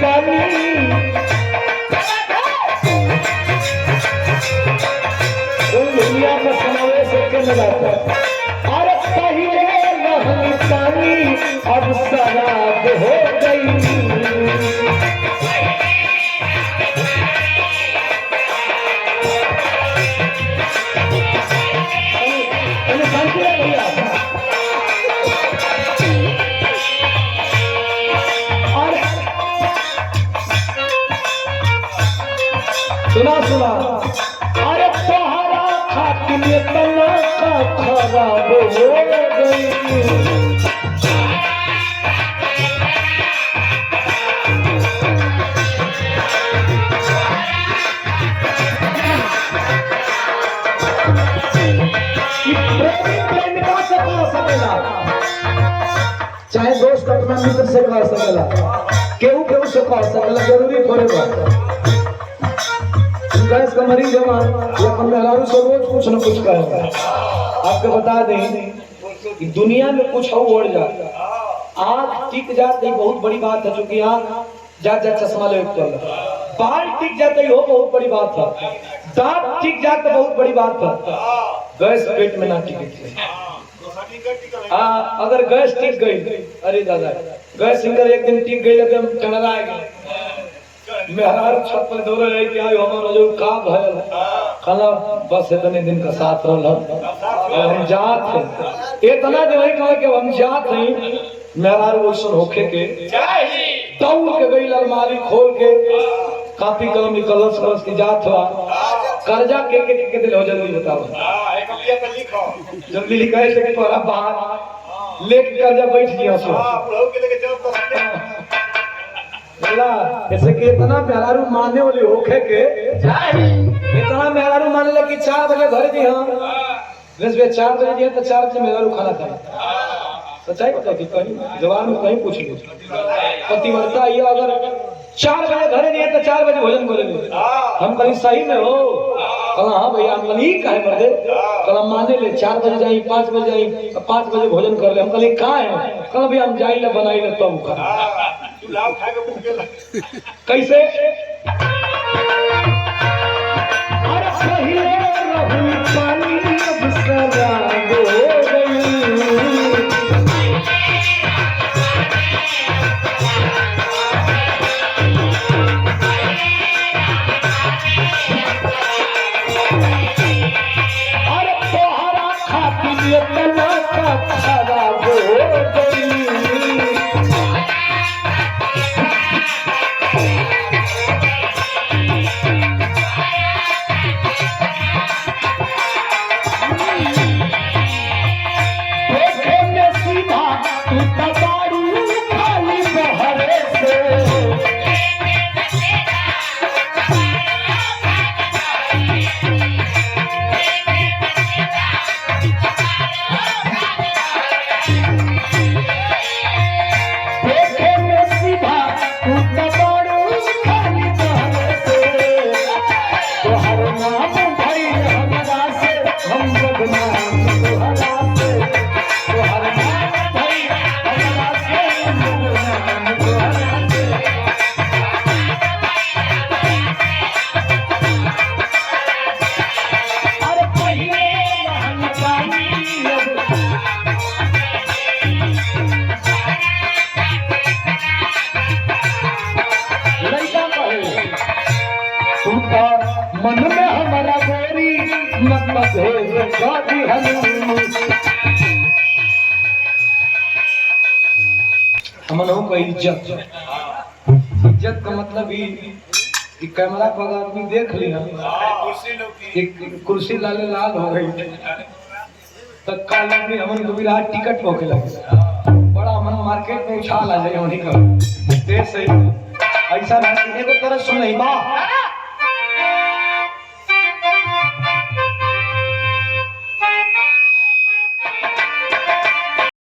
पानी दुनिया में समावेश के लगाता और पहले रहनी पानी अब शराब हो गई। सुना सुना अरे तोहरा खातिर तना का खराब हो गई। प्रेमिका से कह सकेला चाहे दोस्त अपना मित्र से कह सकेला केहू केहू से कह सकेला जरूरी थोड़े बात। गैस का मरीज है वहाँ मेहरारू से रोज कुछ न कुछ कहेगा। आपको बता दें कि दुनिया में कुछ हो उड़ जाए आँख टिक जाते बहुत बड़ी बात है। चूंकि आँख जात जात चश्मा ले बाल टिक जाते हो बहुत बड़ी बात है। दांत टिक जाते बहुत बड़ी बात है। गैस पेट में ना टिके अगर गैस टिक गई अरे दादा गैस सिंगर एक दिन टिक गई लगे कनाडा आएगा मेहरार छत पर दौड़ रही कि आयो हमारा जो का भयल खाना बस इतने दिन का साथ रहल हम जात हैं इतना जो है कि हम जात हैं। मेहरार वैसन होखे के दौड़ के गई अलमारी खोल के कापी कलम कलश कलश की जात हुआ कर्जा के दिल हो जल्दी बताओ जल्दी लिखा है तोरा बाहर लेके कर्जा बैठ गया ऐसे कि इतना मेहरारू मानने वाली होखे के इतना मेहरारू माने लगे 4 बजे घर दी हाँ बस 4 बजे दिए तो 4 बजे मेहरारू खाना खाए। सच्चाई बताओ कि कहीं जवान में कहीं पूछ लो पतिव्रता ये अगर 4 बजे घर दिए तो 4 बजे भोजन करेंगे हम कहीं सही में हो कल हाँ भैया हम कल कहे मर्दे कल हम माने ले 4 बजे जाई 5 बजे जाई 5 बजे भोजन कर ले हम कल कहा है कल भी हम जाई ले बनाई ले तब कैसे अरे पहले रहनी पानी अब शराब हो गई। अरे तोहरा खातिर तना का खराब हो गई। मन में हमारा गोरी मतलब हमनों को इज्जत इज्जत का मतलब ही कि कैमरा पर आदमी देख लिया कुर्सी लाल लाल हो गई तत्काल आदमी हमन को विराट टिकट होके लगे बड़ा मन मार्केट में उछाल आ जाए उन्हीं का देश से ऐसा एगो तरह सुन नहीं बा